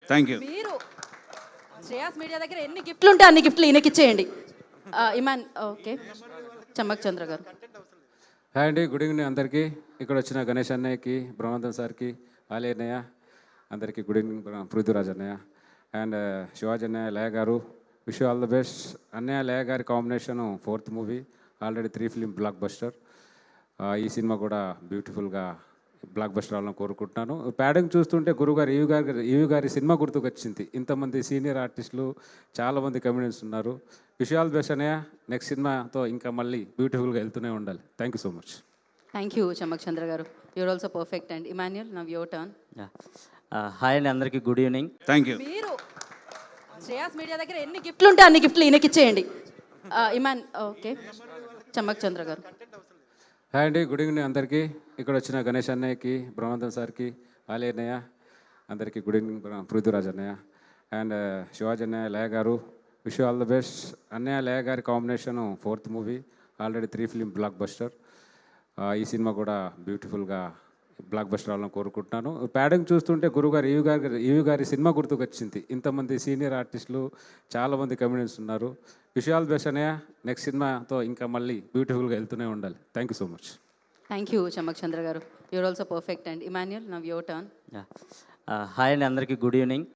Thank you. మీరు Shreyas media దగ్గర ఎన్ని గిఫ్ట్లు ఉంటే అన్ని గిఫ్ట్లు ఈయనకి ఇచ్చేయండి. ఇమాన్ ఓకే, చమ్మక్ చంద్ర గారు. హాయ్ అండి, గుడ్ ఈవినింగ్ అందరికీ. ఇక్కడ వచ్చిన గణేష్ అన్నయ్యకి, బ్రహ్మానందం సార్కి, ఆలయ అన్నయ్య అందరికీ గుడ్ ఈవినింగ్. పృథ్వీరాజ్ అన్నయ్య అండ్ శివాజీ అన్నయ్య, లయ గారు, విష్ ఆల్ ద బెస్ట్. అన్నయ్య లయ గారి combination 4th movie, already 3 film block buster. ఈ సినిమా కూడా బ్యూటిఫుల్గా బ్లాక్ బస్టర్ అవ్వాలని కోరుకుంటున్నాను. ప్యాడింగ్ చూస్తుంటే గురుగారు ఈవి గారి సినిమా గుర్తుకొచ్చింది. ఇంతమంది సీనియర్ ఆర్టిస్టులు, చాలామంది కమెడియన్స్ ఉన్నారు. విష్ ఆల్ ద బెస్ట్ అన్నయ్య. నెక్స్ట్ సినిమాతో ఇంకా మళ్ళీ బ్యూటిఫుల్గా వెళ్తూనే ఉండాలి. Thank you so much. Thank you Chammak Chandra garu. You're also perfect. And Immanuel, now your turn. Hi అండి, అందరికీ గుడ్ ఈవినింగ్. Thank you. మీరు శ్రేయాస్ మీడియా దగ్గర ఎన్ని గిఫ్ట్లు ఉంటే అన్ని గిఫ్ట్లు ఈయనకి ఇచ్చేయండి. ఇమాన్ ఓకే, చమ్మక్ చంద్ర గారు. హాయ్ అండి, గుడ్ ఈవినింగ్ అందరికీ. ఇక్కడ వచ్చిన గణేష్ అన్నయ్యకి, బ్రహ్మానందం సార్కి, ఆలయ అన్నయ్య అందరికీ గుడ్ ఈవినింగ్. పృథ్వీరాజ్ అన్నయ్య అండ్ శివాజీ అన్నయ్య, లయ గారు, విష్ ఆల్ ద బెస్ట్. అన్నయ్య లయ గారి combination 4th movie, already 3 film block buster. ఈ సినిమా కూడా బ్యూటిఫుల్గా బ్లాక్ బస్టర్ అవ్వాలని కోరుకుంటున్నాను. ప్యాడింగ్ చూస్తుంటే గురుగారు ఈవి గారి సినిమా గుర్తుకొచ్చింది. ఇంతమంది సీనియర్ ఆర్టిస్టులు, చాలామంది కమెడియన్స్ ఉన్నారు. విష్ ఆల్ ద బెస్ట్ అన్నయ్య. నెక్స్ట్ సినిమాతో ఇంకా మళ్ళీ బ్యూటిఫుల్గా వెళ్తూనే ఉండాలి. Thank you so much. Thank you Chammak Chandra garu. You're also perfect. And Immanuel, now your turn. Hi అండి, అందరికీ గుడ్ ఈవినింగ్.